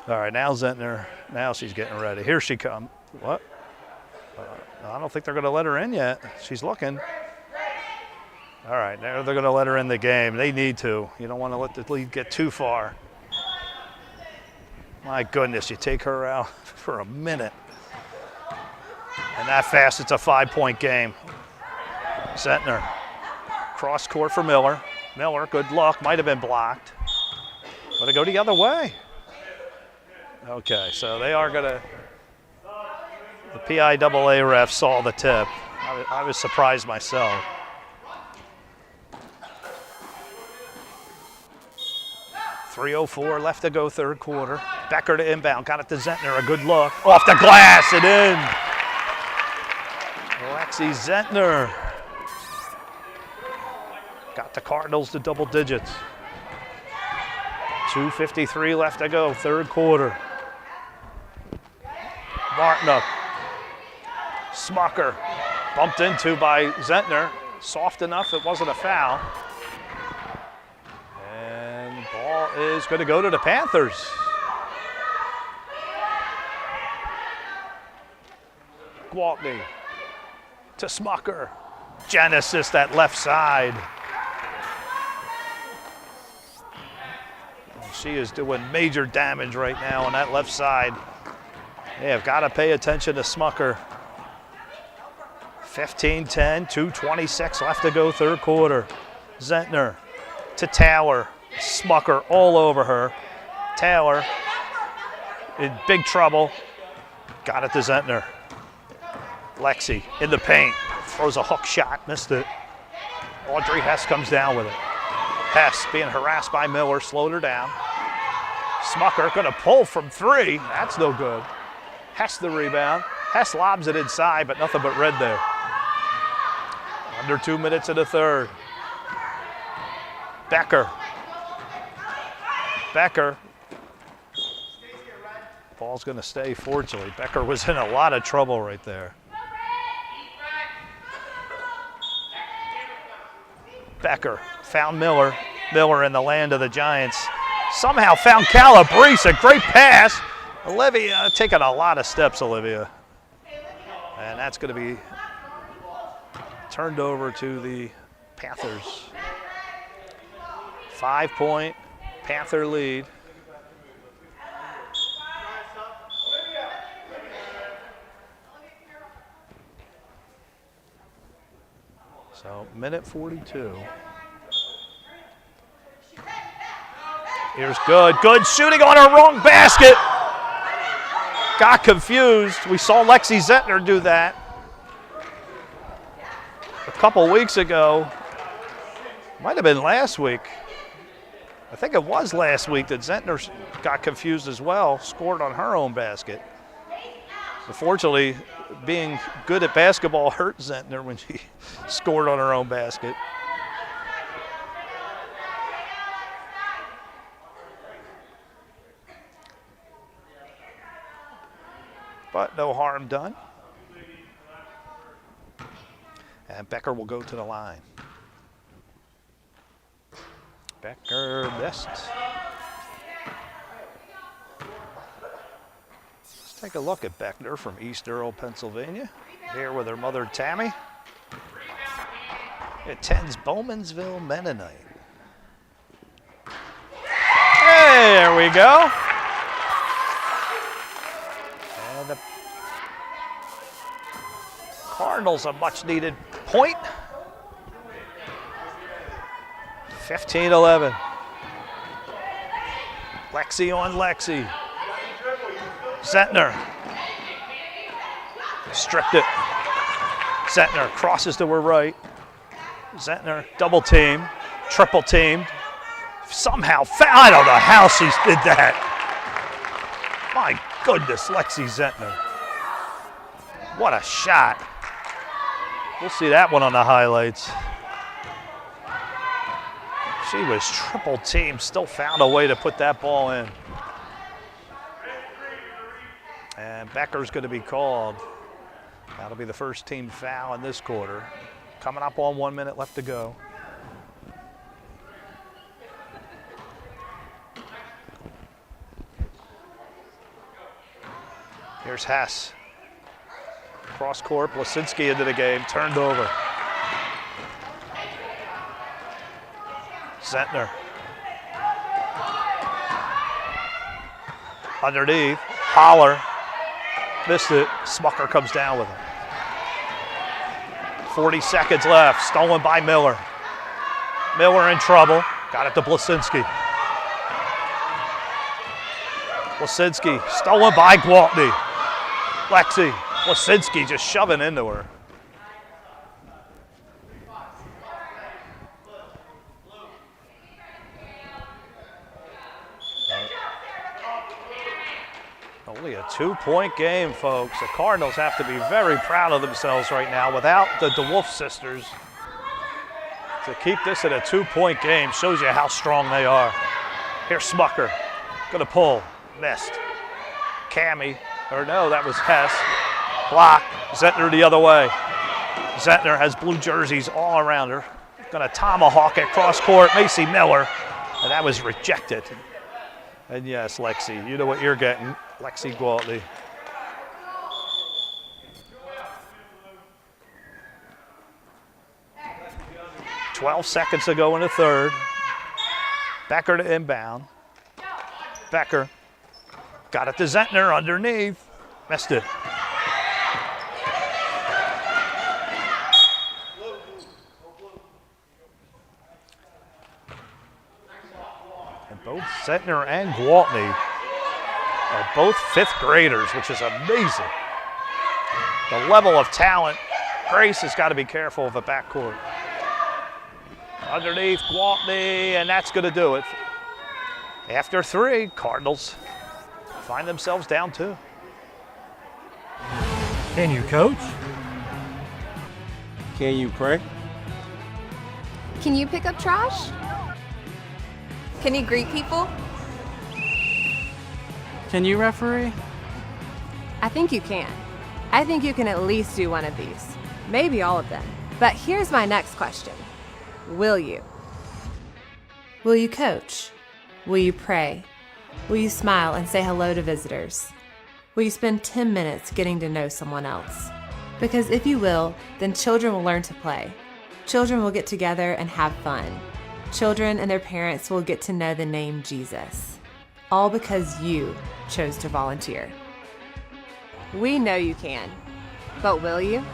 F: All right, now Zentner, now she's getting ready. Here she comes. What? I don't think they're going to let her in yet. She's looking. All right, now they're going to let her in the game. They need to. You don't want to let the lead get too far. My goodness, you take her out for a minute. And that fast, it's a 5-point game. Zentner, cross court for Miller. Miller, good luck, might have been blocked. But it go the other way. Okay, so they are gonna, the PIAA ref saw the tip. I was surprised myself. .304 left to go, third quarter. Becker to inbound, got it to Zentner, a good look. Off the glass and in. Lexi Zenter got the Cardinals to double digits. 2:53 left to go, third quarter. Martinuk, Smucker, bumped into by Zentner. Soft enough, it wasn't a foul. And ball is going to go to the Panthers. Gwaltney to Smucker. Genesis, that left side. She is doing major damage right now on that left side. They have got to pay attention to Smucker. 15-10, 2:26 left to go, third quarter. Zentner to Tower. Smucker all over her. Taylor in big trouble. Got it to Zentner. Lexi in the paint. Throws a hook shot, missed it. Audrey Hess comes down with it. Hess being harassed by Miller, slowed her down. Smucker gonna pull from three. That's no good. Hess the rebound. Hess lobs it inside, but nothing but red there. Under 2 minutes in the third. Becker. Ball's gonna stay, fortunately. Becker was in a lot of trouble right there. Becker found Miller. Miller in the land of the Giants. Somehow found Calabrese, a great pass. Olivia taking a lot of steps, Olivia. And that's going to be turned over to the Panthers. 5-point Panther lead. So, minute 42. Here's good. Good shooting on her wrong basket. Got confused. We saw Lexi Zenter do that a couple weeks ago. Might have been last week. I think it was last week that Zenter got confused as well, scored on her own basket. Unfortunately, being good at basketball hurt Zenter when she scored on her own basket. But no harm done. And Becker will go to the line. Becker missed. Let's take a look at Beckner from East Earl, Pennsylvania. Here with her mother, Tammy. Attends Bowmansville Mennonite. Hey, there we go. And the Cardinals a much-needed point. 15-11. Lexi on Lexi. Zentner. Stripped it. Zentner crosses to her right. Zentner double team, triple teamed. Somehow, I don't know how she did that. My goodness, Lexi Zentner. What a shot. We'll see that one on the highlights. She was triple teamed, still found a way to put that ball in. And Becker's going to be called. That'll be the first team foul in this quarter. Coming up on 1 minute left to go. Here's Hess. Cross court, Blasinski into the game, turned over. Zentner. Underneath, Holler. Missed it. Smucker comes down with it. 40 seconds left. Stolen by Miller. Miller in trouble. Got it to Blasinski. Blasinski stolen by Gwaltney. Lexi. Blasinski just shoving into her. Only a 2-point game, folks. The Cardinals have to be very proud of themselves right now without the DeWolf sisters. To keep this at a 2-point game shows you how strong they are. Here's Smucker. Gonna pull. Missed. Cammy. Or no, that was Hess. Block. Zentner the other way. Zentner has blue jerseys all around her. Gonna tomahawk it cross court. Macy Miller. And that was rejected. And yes, Lexi, you know what you're getting. Lexi Gwaltney. "12 seconds to go in the third. Becker to inbound. Becker got it to Zentner underneath. Missed it. And both Zentner and Gwaltney are both 5th graders, which is amazing. The level of talent. Grace has got to be careful of a backcourt. Underneath Gwaltney, and that's going to do it. After 3, Cardinals find themselves down 2.
Q: Can you coach? Can you pray?
R: Can you pick up trash? Can you greet people?
Q: Can you referee?
R: I think you can. I think you can at least do one of these. Maybe all of them. But here's my next question. Will you? Will you coach? Will you pray? Will you smile and say hello to visitors? Will you spend 10 minutes getting to know someone else? Because if you will, then children will learn to play. Children will get together and have fun. Children and their parents will get to know the name Jesus. All because you chose to volunteer. We know you can, but will you?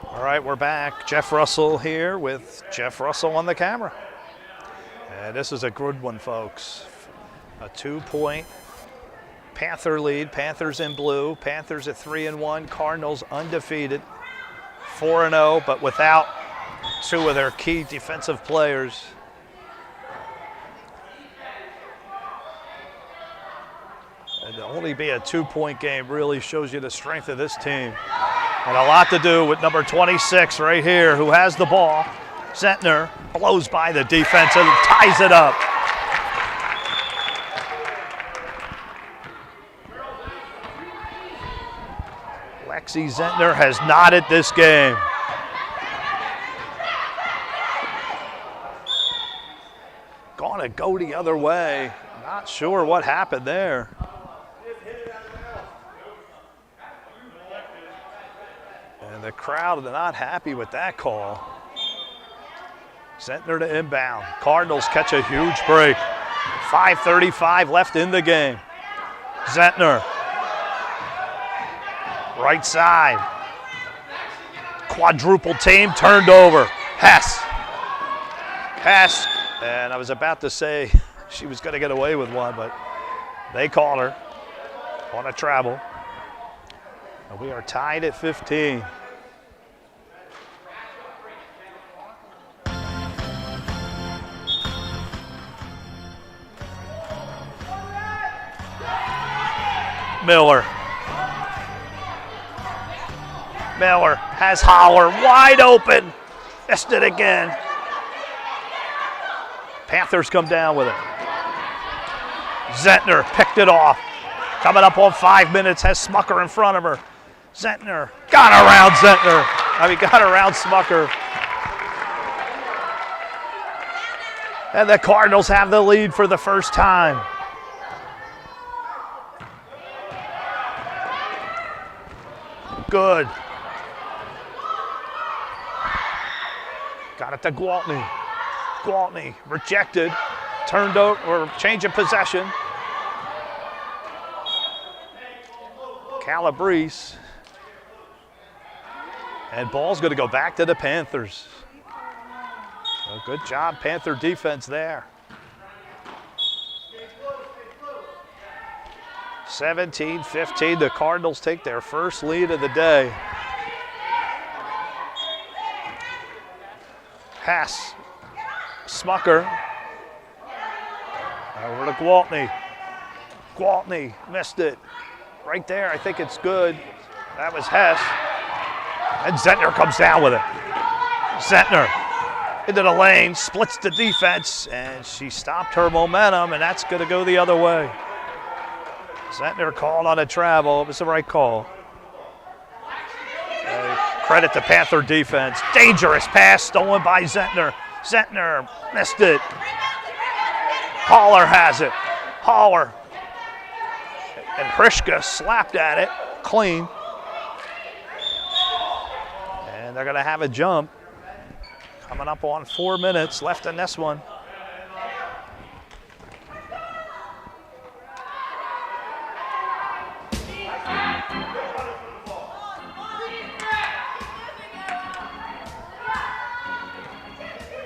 F: All right, we're back. Jeff Russell here with Jeff Russell on the camera. And this is a good one, folks. A 2-point Panther lead. Panthers in blue. Panthers at 3-1. Cardinals undefeated. 4-0, but without two of their key defensive players. And to only be a 2-point game really shows you the strength of this team. And a lot to do with number 26 right here, who has the ball. Zenter blows by the defense and ties it up. Lexi Zenter has knotted this game. Gonna go the other way. Not sure what happened there. And the crowd are not happy with that call. Zenter to inbound. Cardinals catch a huge break. 5:35 left in the game. Zenter. Right side. Quadruple team turned over. Hess. Hess. And I was about to say she was going to get away with one, but they called her on a travel. And we are tied at 15. Miller. Miller has Holler wide open. Missed it again. Panthers come down with it. Zenter picked it off. Coming up on 5 minutes, has Smucker in front of her. Zenter got around got around Smucker. And the Cardinals have the lead for the first time. Good. Got it to Gwaltney. Gwaltney rejected, turned over, or change of possession. Calabrese. And ball's going to go back to the Panthers. So good job, Panther defense there. 17-15, the Cardinals take their first lead of the day. Hess, Smucker, over to Gwaltney. Gwaltney missed it. Right there, I think it's good. That was Hess. And Zenter comes down with it. Zenter into the lane, splits the defense, and she stopped her momentum, and that's going to go the other way. Zenter called on a travel. It was the right call. Credit to Panther defense. Dangerous pass stolen by Zenter. Zenter missed it. Holler has it. Holler. And Hrishka slapped at it. Clean. And they're going to have a jump. Coming up on 4 minutes left in this one.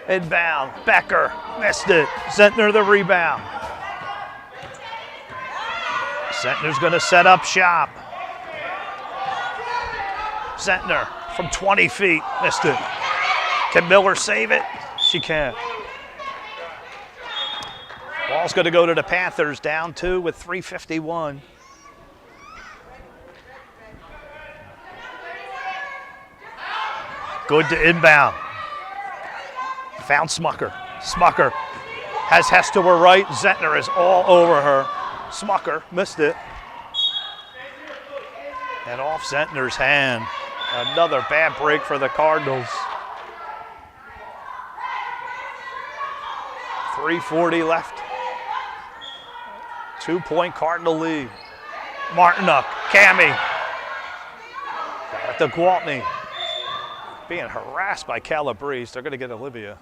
F: Inbound, Becker missed it. Zenter the rebound. Zenter's going to set up shop. Zenter from 20 feet, missed it. Can Miller save it? She can. Ball's going to go to the Panthers, down 2 with 3:51. Good to inbound. Found Smucker. Smucker has Hess to her right. Zenter is all over her. Smucker missed it. And off Zentner's hand. Another bad break for the Cardinals. 3:40 left. 2-point Cardinal lead. Martinuck, Cammy. Got it to Gwaltney. Being harassed by Calabrese. They're going to get Olivia.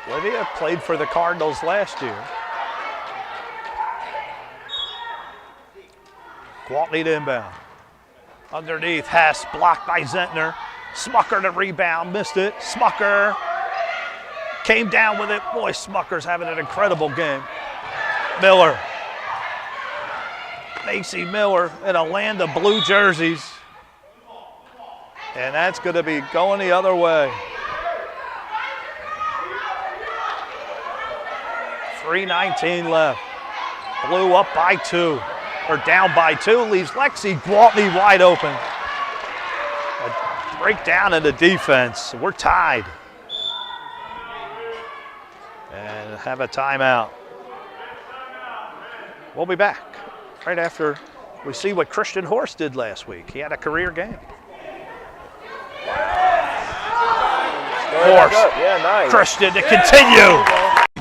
F: Olivia played for the Cardinals last year. Gwaltney to inbound. Underneath, Hess blocked by Zentner. Smucker to rebound, missed it. Smucker came down with it. Boy, Smucker's having an incredible game. Miller. Macy Miller in a land of blue jerseys. And that's going to be going the other way. 3:19 left. Blue up by 2, or down by 2, leaves Lexi Gwaltney wide open. A breakdown in the defense. We're tied. And have a timeout. We'll be back right after we see what Christian Horst did last week. He had a career game. Horst,
S: yeah, nice.
F: Christian to continue.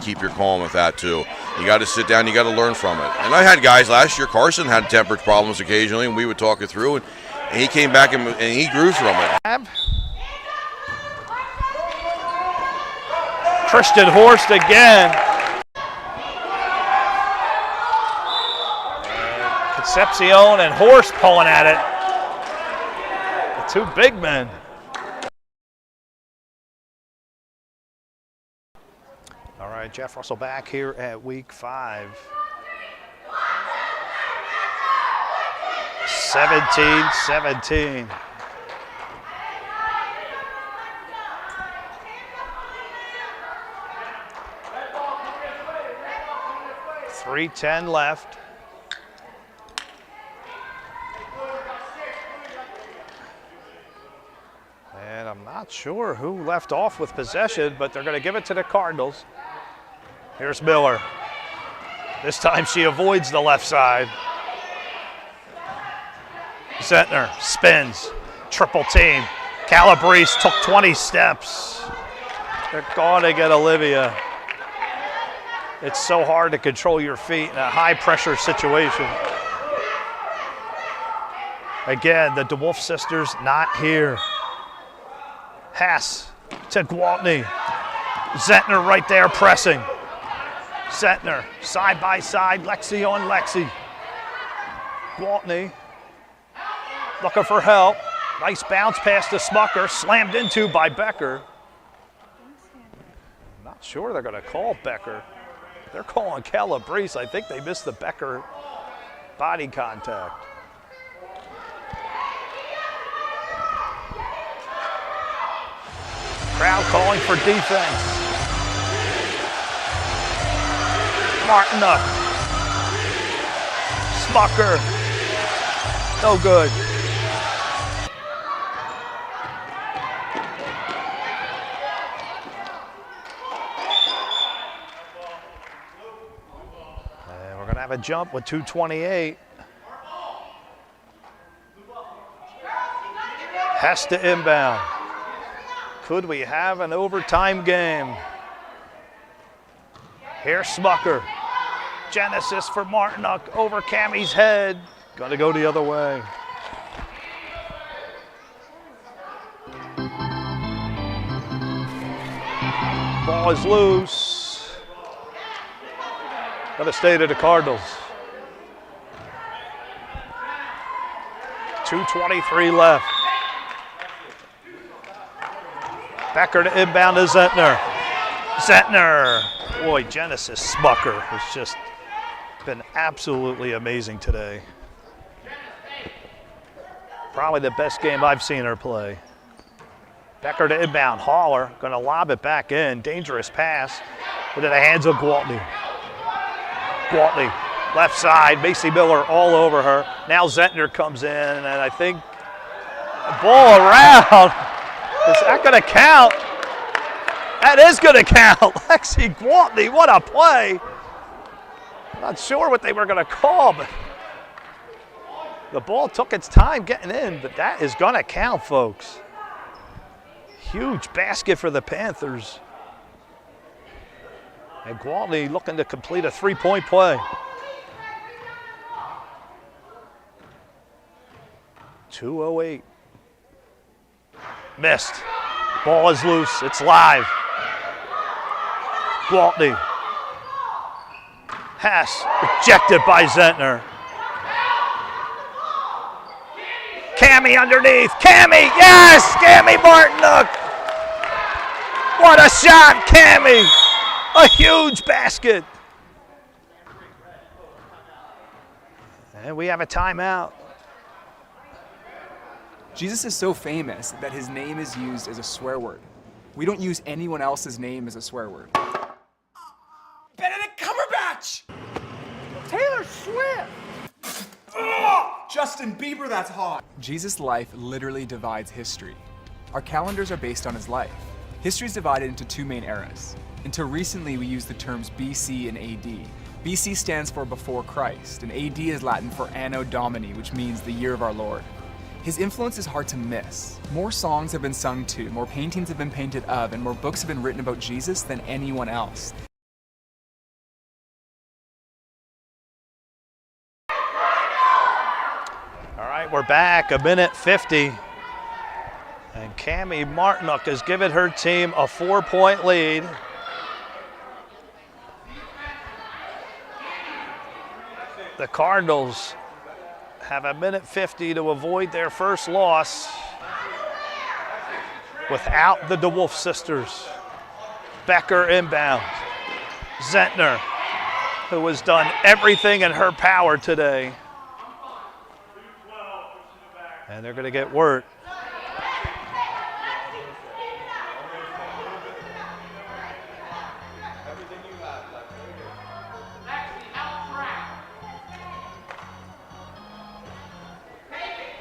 S: Keep your calm with that too. You got to sit down, you got to learn from it. And I had guys last year, Carson had temper problems occasionally, and we would talk it through, and he came back and he grew from it.
F: Christian Horst again. Concepcion and Horst pulling at it. The two big men. All right, Jeff Russell back here at week 5. 17-17. .310 left. And I'm not sure who left off with possession, but they're going to give it to the Cardinals. Here's Miller. This time she avoids the left side. Zentner spins, triple team. Calabrese took 20 steps. They're going to get Olivia. It's so hard to control your feet in a high pressure situation. Again, the DeWolf sisters not here. Hess to Gwaltney. Zentner right there pressing. Zentner, side by side, Lexi on Lexi. Gwaltney looking for help. Nice bounce pass to Smucker, slammed into by Becker. Not sure they're going to call Becker. They're calling Calabrese. I think they missed the Becker body contact. Crowd calling for defense. Martinuck. Smucker. No good. And we're going to have a jump with 2:28. Hess to inbound. Could we have an overtime game? Here's Smucker. Genesis for Martinuck over Cammy's head. Going to go the other way. Ball is loose. Going to stay to the Cardinals. 2:23 left. Becker to inbound to Zentner. Zentner. Boy, Genesis Smucker has just been absolutely amazing today. Probably the best game I've seen her play. Becker to inbound. Haller going to lob it back in. Dangerous pass. Into the hands of Gwaltney. Gwaltney, left side. Macy Miller all over her. Now Zentner comes in, and I think ball around. Is that going to count? That is going to count. Lexi Gwaltney, what a play. Not sure what they were going to call, but the ball took its time getting in, but that is going to count, folks. Huge basket for the Panthers. And Gwaltney looking to complete a three-point play. 2:08. Missed. Ball is loose. It's live. Gwaltney. Hess rejected by Zenter. Cammy underneath. Cammy, yes! Cammy Martinook. What a shot, Cammy. A huge basket. And we have a timeout.
T: Jesus is so famous that his name is used as a swear word. We don't use anyone else's name as a swear word.
U: Benedict Cumberbatch!
T: Taylor Swift!
U: Oh, Justin Bieber, that's hot.
T: Jesus' life literally divides history. Our calendars are based on his life. History is divided into two main eras. Until recently, we use the terms BC and AD. BC stands for before Christ, and AD is Latin for Anno Domini, which means the year of our Lord. His influence is hard to miss. More songs have been sung to, more paintings have been painted of, and more books have been written about Jesus than anyone else.
F: All right, we're back, 1:50. And Cammy Martinook has given her team a 4-point lead. The Cardinals have 1:50 to avoid their first loss without the DeWolf sisters. Becker inbound. Zentner, who has done everything in her power today. And they're going to get Whirt.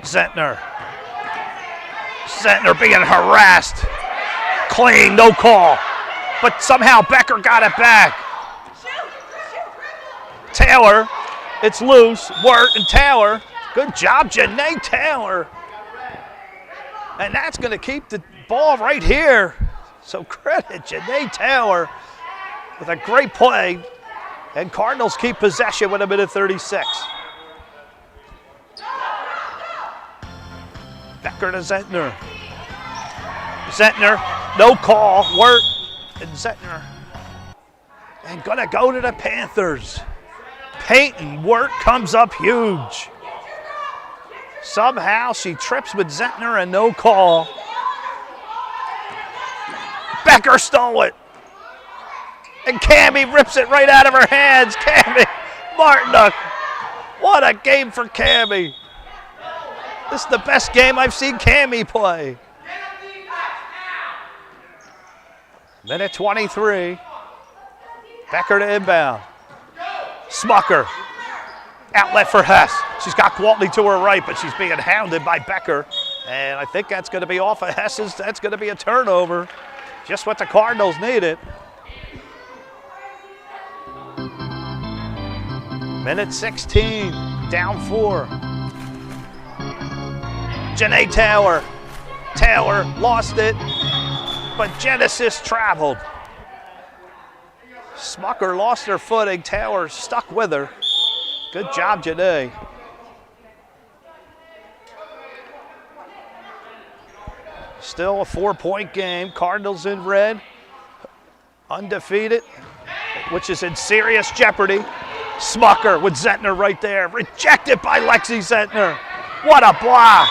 F: Zentner. Zentner being harassed. Clean, no call. But somehow Becker got it back. Taylor, it's loose. Whirt and Taylor. Good job, Janae Taylor. And that's going to keep the ball right here. So credit Janae Taylor with a great play. And Cardinals keep possession with 1:36. Becker to Zentner. Zentner, no call. Whirt and Zentner. And gonna go to the Panthers. Peyton Whirt comes up huge. Somehow she trips with Zentner and no call. Becker stole it. And Cammy rips it right out of her hands. Cammy Martinook. What a game for Cammy. This is the best game I've seen Cammy play. 1:23. Becker to inbound. Smucker. Outlet for Hess. She's got Gwaltney to her right, but she's being hounded by Becker. And I think that's going to be off of Hess's. That's going to be a turnover. Just what the Cardinals needed. 1:16. Down 4. Janae Taylor. Taylor lost it, but Genesis traveled. Smucker lost her footing. Taylor stuck with her. Good job, Janae. Still a 4-point game. Cardinals in red. Undefeated, which is in serious jeopardy. Smucker with Zentner right there. Rejected by Lexi Zenter. What a block.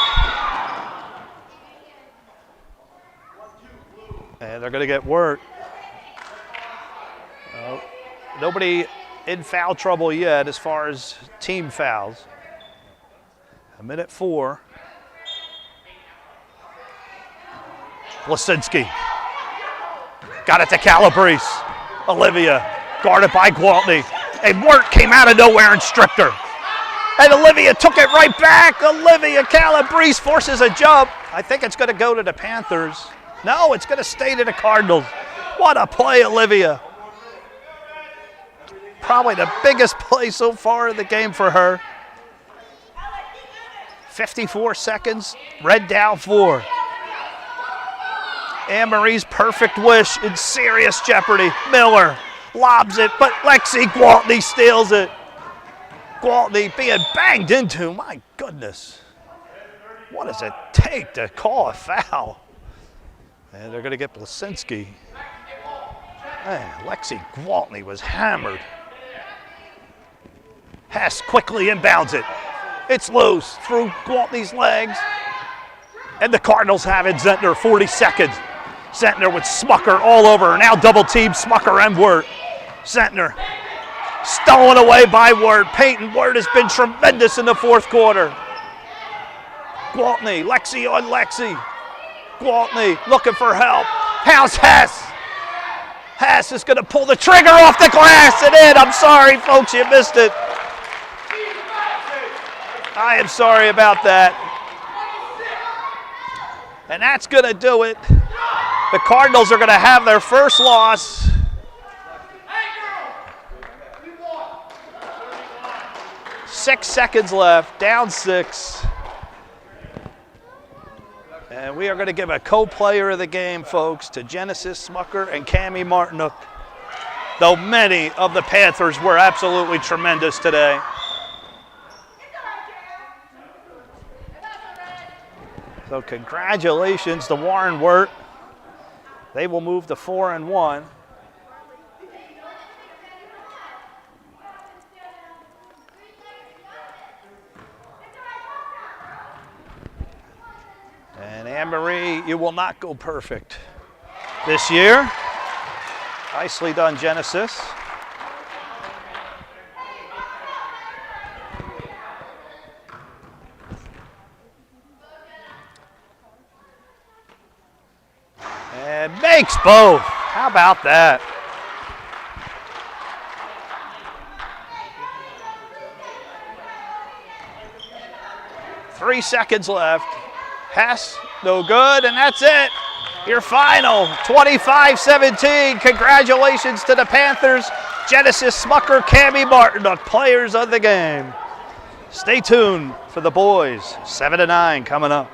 F: And they're going to get Whirt. Nobody in foul trouble yet as far as team fouls. 1:04. Lasinski. Got it to Calabrese. Olivia guarded by Gwaltney. And Whirt came out of nowhere and stripped her. And Olivia took it right back. Olivia Calabrese forces a jump. I think it's going to go to the Panthers. No, it's going to stay to the Cardinals. What a play, Olivia. Probably the biggest play so far in the game for her. 54 seconds, red down 4. AnneMarie's perfect wish in serious jeopardy. Miller lobs it, but Lexi Gwaltney steals it. Gwaltney being banged into, my goodness. What does it take to call a foul? And they're gonna get Blasinski. Man, Lexi Gwaltney was hammered. Hess quickly inbounds it. It's loose through Gwaltney's legs. And the Cardinals have it. Zenter, 40 seconds. Zenter with Smucker all over her. Now double team Smucker and Whirt. Zenter stolen away by Whirt. Peyton Whirt has been tremendous in the fourth quarter. Gwaltney, Lexi on Lexi. Gwaltney looking for help. How's Hess? Hess is going to pull the trigger off the glass and in. I'm sorry, folks, you missed it. I am sorry about that. And that's going to do it. The Cardinals are going to have their first loss. Six seconds left, down 6. And we are going to give a co-player of the game, folks, to Genesis Smucker and Cammie Martinook. Though many of the Panthers were absolutely tremendous today. So congratulations to Warren Whirt. They will move to 4-1. And AnneMarie, you will not go perfect this year. Nicely done, Genesis. And makes both. How about that? Three seconds left. Hess, no good, and that's it. Your final, 25-17. Congratulations to the Panthers. Genesis Smucker, Cammie Martinook, players of the game. Stay tuned for the boys. 7-9 coming up.